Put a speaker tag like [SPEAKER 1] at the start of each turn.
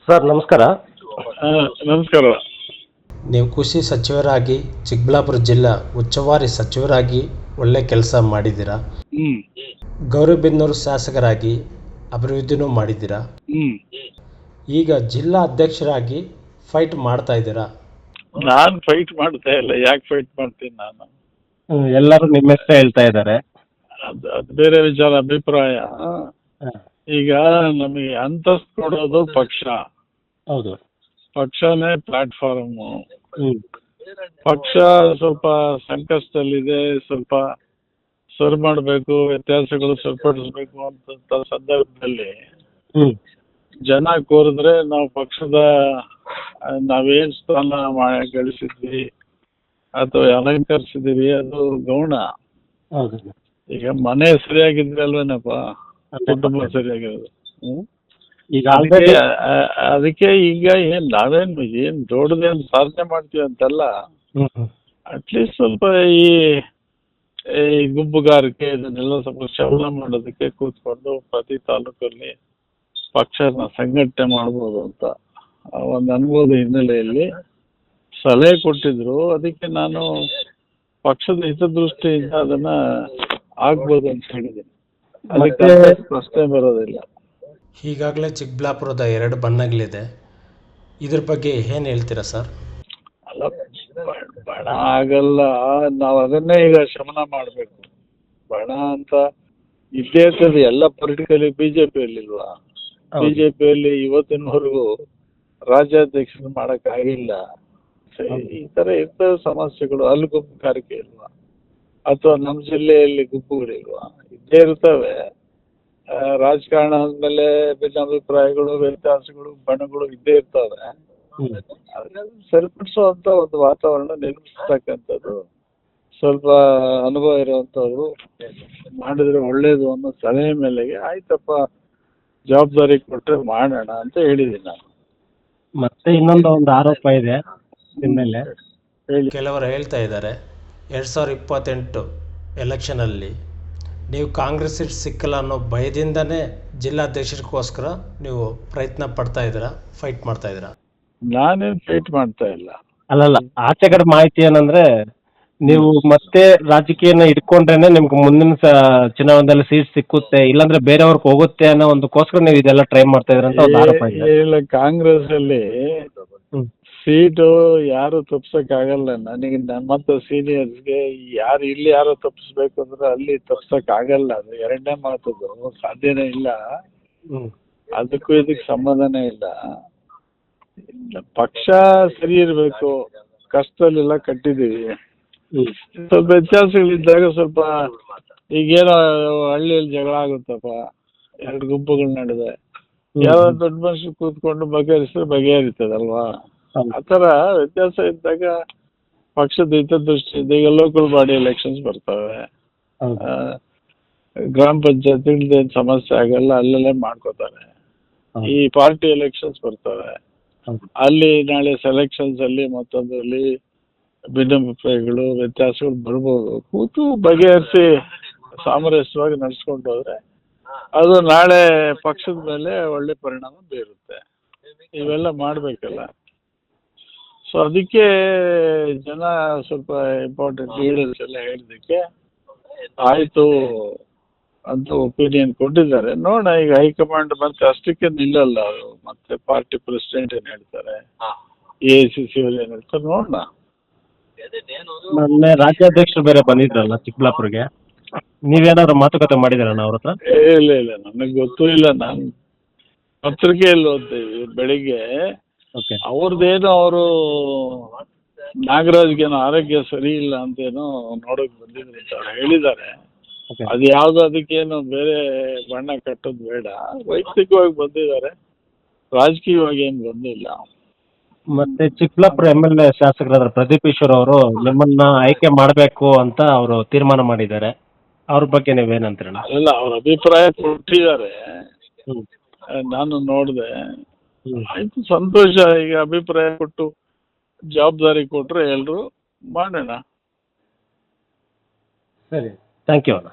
[SPEAKER 1] Sir ನಮಸ್ಕಾರ.
[SPEAKER 2] ನಮಸ್ಕಾರ.
[SPEAKER 3] ನೀವು ಕೃಷಿ ಸಚಿವರಾಗಿ ಚಿಕ್ಕಬಳ್ಳಾಪುರ ಜಿಲ್ಲಾ ಉಸ್ತುವಾರಿ ಸಚಿವರಾಗಿ ಒಳ್ಳೆ ಕೆಲಸ ಮಾಡಿದ್ದೀರಾ. ಗೌರಿಬಿದನೂರು ಶಾಸಕರಾಗಿ ಅಭಿವೃದ್ಧಿನೂ ಮಾಡಿದ್ದೀರಾ. ಈಗ ಜಿಲ್ಲಾ ಅಧ್ಯಕ್ಷರಾಗಿ ಫೈಟ್ ಮಾಡ್ತಾ ಇದ್ದೀರಾ.
[SPEAKER 2] ನಾನು ಫೈಟ್ ಮಾಡ್ತಾ ಇಲ್ಲ. ಯಾಕೆ ಫೈಟ್ ಮಾಡ್ತೀನಿ ನಾನು?
[SPEAKER 1] ಎಲ್ಲರೂ ನಿಮ್ಮ ಹೆಸರು ಹೇಳ್ತಾ ಇದ್ದಾರೆ.
[SPEAKER 2] ಅದು ಬೇರೆ ವಿಚಾರ, ಅಭಿಪ್ರಾಯ. ಈಗ ನಮಗೆ ಅಂತಸ್ತು ಕೊಡೋದು ಪಕ್ಷ.
[SPEAKER 1] ಹೌದು.
[SPEAKER 2] ಪಕ್ಷನೇ ಪ್ಲಾಟ್ಫಾರ್ಮ್. ಪಕ್ಷ ಸ್ವಲ್ಪ ಸಂಕಷ್ಟದಲ್ಲಿದೆ, ಸ್ವಲ್ಪ ಸರಿ ಮಾಡಬೇಕು, ವ್ಯತ್ಯಾಸಗಳು ಸರಿಪಡಿಸ್ಬೇಕು ಅಂತ ಸಂದರ್ಭದಲ್ಲಿ ಜನ ಕೋರಿದ್ರೆ ನಾವು ಪಕ್ಷದ ನಾವೇನ್ ಸ್ಥಾನ ಗಳಿಸಿದ್ವಿ ಅಥವಾ ಅಲಂಕರಿಸಿದೀವಿ ಅದು ಗೌಣ. ಈಗ ಮನೆ ಸರಿಯಾಗಿದ್ರೆ ಅಲ್ವೇನಪ್ಪ ಕುಟುಂಬ ಸರಿಯಾಗಿರೋದು.
[SPEAKER 1] ಈಗ
[SPEAKER 2] ಅದಕ್ಕೆ ಈಗ ನಾವೇನ್ ದೊಡ್ಡದೇನು ಸಾಧನೆ ಮಾಡ್ತೀವಿ ಅಂತಲ್ಲ, ಅಟ್ಲೀಸ್ಟ್ ಸ್ವಲ್ಪ ಈ ಗುಂಪುಗಾರಿಕೆ ಇದನ್ನೆಲ್ಲ ಸ್ವಲ್ಪ ಶಮನ ಮಾಡೋದಕ್ಕೆ ಕೂತ್ಕೊಂಡು ಪ್ರತಿ ತಾಲೂಕಲ್ಲಿ ಪಕ್ಷನ ಸಂಘಟನೆ ಮಾಡ್ಬೋದು ಅಂತ ಒಂದು ಅನುಭವದ ಹಿನ್ನೆಲೆಯಲ್ಲಿ ಸಲಹೆ ಕೊಟ್ಟಿದ್ರು. ಅದಕ್ಕೆ ನಾನು ಪಕ್ಷದ ಹಿತದೃಷ್ಟಿಯಿಂದ ಅದನ್ನ ಆಗ್ಬೋದು ಅಂತ ಹೇಳಿದ್ದೀನಿ. ಅದಕ್ಕೆ ಪ್ರಶ್ನೆ ಬರೋದಿಲ್ಲ.
[SPEAKER 3] ಈಗಾಗಲೇ ಚಿಕ್ಕಬಳ್ಳಾಪುರದ 2 ಬಣ್ಣಗಳಿದೆ, ಇದ್ರ ಬಗ್ಗೆ ಏನು ಹೇಳ್ತೀರಾ ಸರ್?
[SPEAKER 2] ಅಲ್ಲ, ಬಣ ಆಗಲ್ಲ, ನಾವು ಅದನ್ನೇ ಈಗ ಶಮನ ಮಾಡಬೇಕು. ಬಣ ಅಂತ ಇದ್ದೇ ಇರ್ತದೆ ಎಲ್ಲ ಪೊಲಿಟಿಕಲಿ. ಬಿಜೆಪಿಯಲ್ಲಿ ಇಲ್ವಾ? ಬಿಜೆಪಿಯಲ್ಲಿ ಇವತ್ತಿನವರೆಗೂ ರಾಜ್ಯಾಧ್ಯಕ್ಷರು ಮಾಡಕ್ ಆಗಿಲ್ಲ. ಈ ತರ ಇರ್ತವೆ ಸಮಸ್ಯೆಗಳು. ಅಲ್ಲಿ ಗುಂಪುಗಾರಿಕೆ ಇಲ್ವಾ? ಅಥವಾ ನಮ್ಮ ಜಿಲ್ಲೆಯಲ್ಲಿ ಗುಂಪುಗಳಿಲ್ವಾ? ಇದ್ದೇ ಇರ್ತವೆ. ರಾಜಕಾರಣ ಆದ್ಮೇಲೆ ಭಿನ್ನಾಭಿಪ್ರಾಯಗಳು, ವ್ಯತ್ಯಾಸಗಳು, ಬಣಗಳು ಇದ್ದೇ ಇರ್ತವೆ. ಸರಿಪಡಿಸುವಂತ ಒಂದು ವಾತಾವರಣ ನಿರ್ಮಿಸ್ತಕ್ಕಂಥದ್ದು ಸ್ವಲ್ಪ ಅನುಭವ ಇರುವಂತವ್ರು ಮಾಡಿದ್ರೆ ಒಳ್ಳೇದು ಅನ್ನೋ ಸಲಹೆ ಮೇಲೆಗೆ ಆಯ್ತಪ್ಪ ಜವಾಬ್ದಾರಿ ಕೊಟ್ಟರೆ ಮಾಡೋಣ ಅಂತ ಹೇಳಿದ್ದೀನಿ ನಾನು.
[SPEAKER 1] ಮತ್ತೆ ಇನ್ನೊಂದು ಆರೋಪ ಇದೆ ನಿಮ್ಮ ಮೇಲೆ.
[SPEAKER 3] ಕೆಲವರು ಹೇಳ್ತಾ ಇದ್ದಾರೆ 2028 ಎಲೆಕ್ಷನಲ್ಲಿ ನೀವು ಕಾಂಗ್ರೆಸ್ ಸೀಟ್ ಸಿಕ್ಕಲ್ಲ ಅನ್ನೋ ಭಯದಿಂದನೇ ಜಿಲ್ಲಾಧ್ಯಕ್ಷರಿಗೋಸ್ಕರ ನೀವು ಪ್ರಯತ್ನ ಪಡ್ತಾ ಇದ್ದೀರಾ, ಫೈಟ್ ಮಾಡ್ತಾ ಇದ್ದೀರಾ?
[SPEAKER 2] ನಾನೇನು ಫೈಟ್ ಮಾಡ್ತಾ ಇಲ್ಲ.
[SPEAKER 1] ಅಲ್ಲಲ್ಲ, ಆಚೆ ಕಡೆ ಮಾಹಿತಿ ಏನಂದ್ರೆ ನೀವು ಮತ್ತೆ ರಾಜಕೀಯನ ಇಟ್ಕೊಂಡ್ರೇನೆ ನಿಮ್ಗೆ ಮುಂದಿನ ಚುನಾವಣೆಯಲ್ಲಿ ಸೀಟ್ ಸಿಕ್ಕುತ್ತೆ, ಇಲ್ಲಾಂದ್ರೆ ಬೇರೆಯವ್ರಿಗೆ ಹೋಗುತ್ತೆ ಅನ್ನೋ ಒಂದಕ್ಕೋಸ್ಕರ ನೀವು ಇದೆಲ್ಲ ಟ್ರೈ ಮಾಡ್ತಾ ಇದ್ರ ಅಂತ ಒಂದು ಆರೋಪ ಇದೆ.
[SPEAKER 2] ಇಲ್ಲ, ಕಾಂಗ್ರೆಸ್ ಅಲ್ಲಿ ಸೀಟು ಯಾರು ತಪ್ಸಕ್ ಆಗಲ್ಲ. ನನಗೆ ನಮ್ಮಂತ ಸೀನಿಯರ್ಸ್ಗೆ ಯಾರು ತಪ್ಪಿಸ್ಬೇಕು ಅಂದ್ರೆ ಅಲ್ಲಿ ತಪ್ಸಕ್ ಆಗಲ್ಲ. ಅದು ಎರಡನೇ ಮಾತದು, ಸಾಧ್ಯನೇ ಇಲ್ಲ. ಅದಕ್ಕೂ ಇದಕ್ಕೆ ಸಂಬಂಧನೇ ಇಲ್ಲ. ಪಕ್ಷ ಸರಿ ಇರ್ಬೇಕು. ಕಷ್ಟದಲ್ಲೆಲ್ಲ ಕಟ್ಟಿದೀವಿ. ಸ್ವಲ್ಪ ವ್ಯತ್ಯಾಸಗಳಿದ್ದಾಗ ಸ್ವಲ್ಪ ಈಗೇನೋ ಹಳ್ಳಿಯಲ್ಲಿ ಜಗಳ ಆಗುತ್ತಪ್ಪ, 2 ಗುಂಪುಗಳ ನಡುವೆ ಯಾವ ದೊಡ್ಡ ಮನುಷ್ಯರು ಕೂತ್ಕೊಂಡು ಬಗೆಹರಿಸಿದ್ರೆ ಬಗೆಹರಿತದಲ್ವಾ? ಆತರ ವ್ಯತ್ಯಾಸ ಇದ್ದಾಗ ಪಕ್ಷದ ಹಿತದೃಷ್ಟಿಯಿಂದ ಈಗ ಲೋಕಲ್ ಬಾಡಿ ಎಲೆಕ್ಷನ್ಸ್ ಬರ್ತವೆ, ಗ್ರಾಮ ಪಂಚಾಯತ್ ಸಮಸ್ಯೆ ಆಗಲ್ಲ, ಅಲ್ಲೆಲ್ಲ ಮಾಡ್ಕೋತಾರೆ. ಈ ಪಾರ್ಟಿ ಎಲೆಕ್ಷನ್ಸ್ ಬರ್ತವೆ, ಅಲ್ಲಿ ನಾಳೆ ಸೆಲೆಕ್ಷನ್ಸ್ ಅಲ್ಲಿ ಮತ್ತೊಂದರಲ್ಲಿ ಭಿನ್ನಾಭಿಪ್ರಾಯಗಳು, ವ್ಯತ್ಯಾಸಗಳು ಬರ್ಬೋದು. ಕೂತು ಬಗೆಹರಿಸಿ ಸಾಮರಸ್ಯವಾಗಿ ನಡೆಸ್ಕೊಂಡು ಹೋದ್ರೆ ಅದು ನಾಳೆ ಪಕ್ಷದ ಮೇಲೆ ಒಳ್ಳೆ ಪರಿಣಾಮ ಬೀರುತ್ತೆ. ಇವೆಲ್ಲ ಮಾಡ್ಬೇಕಲ್ಲ. ಸೊ ಅದಕ್ಕೆ ಜನ ಸ್ವಲ್ಪ ಇಂಪಾರ್ಟೆಂಟ್ ಲೀಡರ್ಸ್ ಎಲ್ಲ ಹೇಳಿದಕ್ಕೆ ಆಯ್ತು ಅಂತ ಒಪಿನಿಯನ್ ಕೊಟ್ಟಿದ್ದಾರೆ. ನೋಡೋಣ, ಈಗ ಹೈಕಮಾಂಡ್ ಮತ್ತೆ ಅಷ್ಟಕ್ಕೆ ನಿಲ್ಲಲ್ಲ. ಅವರು ಮತ್ತೆ ಪಾರ್ಟಿ ಪ್ರೆಸಿಡೆಂಟ್ ಏನ್ ಹೇಳ್ತಾರೆ, AICC ಅವ್ರು ಏನ್ ಹೇಳ್ತಾರೆ, ನೋಡೋಣ.
[SPEAKER 1] ಮೊನ್ನೆ ರಾಜ್ಯಾಧ್ಯಕ್ಷರು ಬೇರೆ ಬಂದಿದ್ರಲ್ಲ ಚಿಕ್ಕಬಳ್ಳಾಪುರ್ಗೆ, ನೀವೇನಾದ್ರು ಮಾತುಕತೆ ಮಾಡಿದಿರಣ್ಣ ಅವ್ರ ಹತ್ರ?
[SPEAKER 2] ಇಲ್ಲ, ನನಗೆ ಗೊತ್ತೂ ಇಲ್ಲ. ನಾನು ಪತ್ರಿಕೆಯಲ್ಲಿ ಓದ್ತೀವಿ ಬೆಳಿಗ್ಗೆ. ಅವ್ರದ್ದೇನೋ ಅವರು ನಾಗರಾಜ್ಗೇನೋ ಆರೋಗ್ಯ ಸರಿ ಇಲ್ಲ ಅಂತೇನೋ ನೋಡಕ್ ಬಂದಿದ್ರು ಅಂತ ಹೇಳಿದ್ದಾರೆ. ಅದು ಯಾವ್ದು ಅದಕ್ಕೇನು ಬೇರೆ ಬಣ್ಣ ಕಟ್ಟೋದು ಬೇಡ. ವೈಯಕ್ತಿಕವಾಗಿ ಬಂದಿದ್ದಾರೆ, ರಾಜಕೀಯವಾಗಿ ಏನು ಬಂದಿಲ್ಲ.
[SPEAKER 1] ಮತ್ತೆ ಚಿಕ್ಕಬಳ್ಳಾಪುರ MLA ಶಾಸಕರಾದ ಪ್ರದೀಪ್ ಈಶ್ವರ್ ಅವರು ನಿಮ್ಮನ್ನ ಆಯ್ಕೆ ಮಾಡಬೇಕು ಅಂತ ಅವರು ತೀರ್ಮಾನ ಮಾಡಿದ್ದಾರೆ. ಅವ್ರ ಬಗ್ಗೆ ನೀವೇನಂತೀರಣ್ಣ?
[SPEAKER 2] ಅಲ್ಲ, ಅವ್ರ ಅಭಿಪ್ರಾಯ ಕೊಟ್ಟಿದ್ದಾರೆ, ನಾನು ನೋಡಿದೆ. ಆಯ್ತು, ಸಂತೋಷ. ಈಗ ಅಭಿಪ್ರಾಯ ಕೊಟ್ಟು ಜವಾಬ್ದಾರಿ ಕೊಟ್ರೆ ಎಲ್ರು ಮಾಡೋಣ.
[SPEAKER 1] ಸರಿ, ಥ್ಯಾಂಕ್ ಯು ಅಣ್ಣ.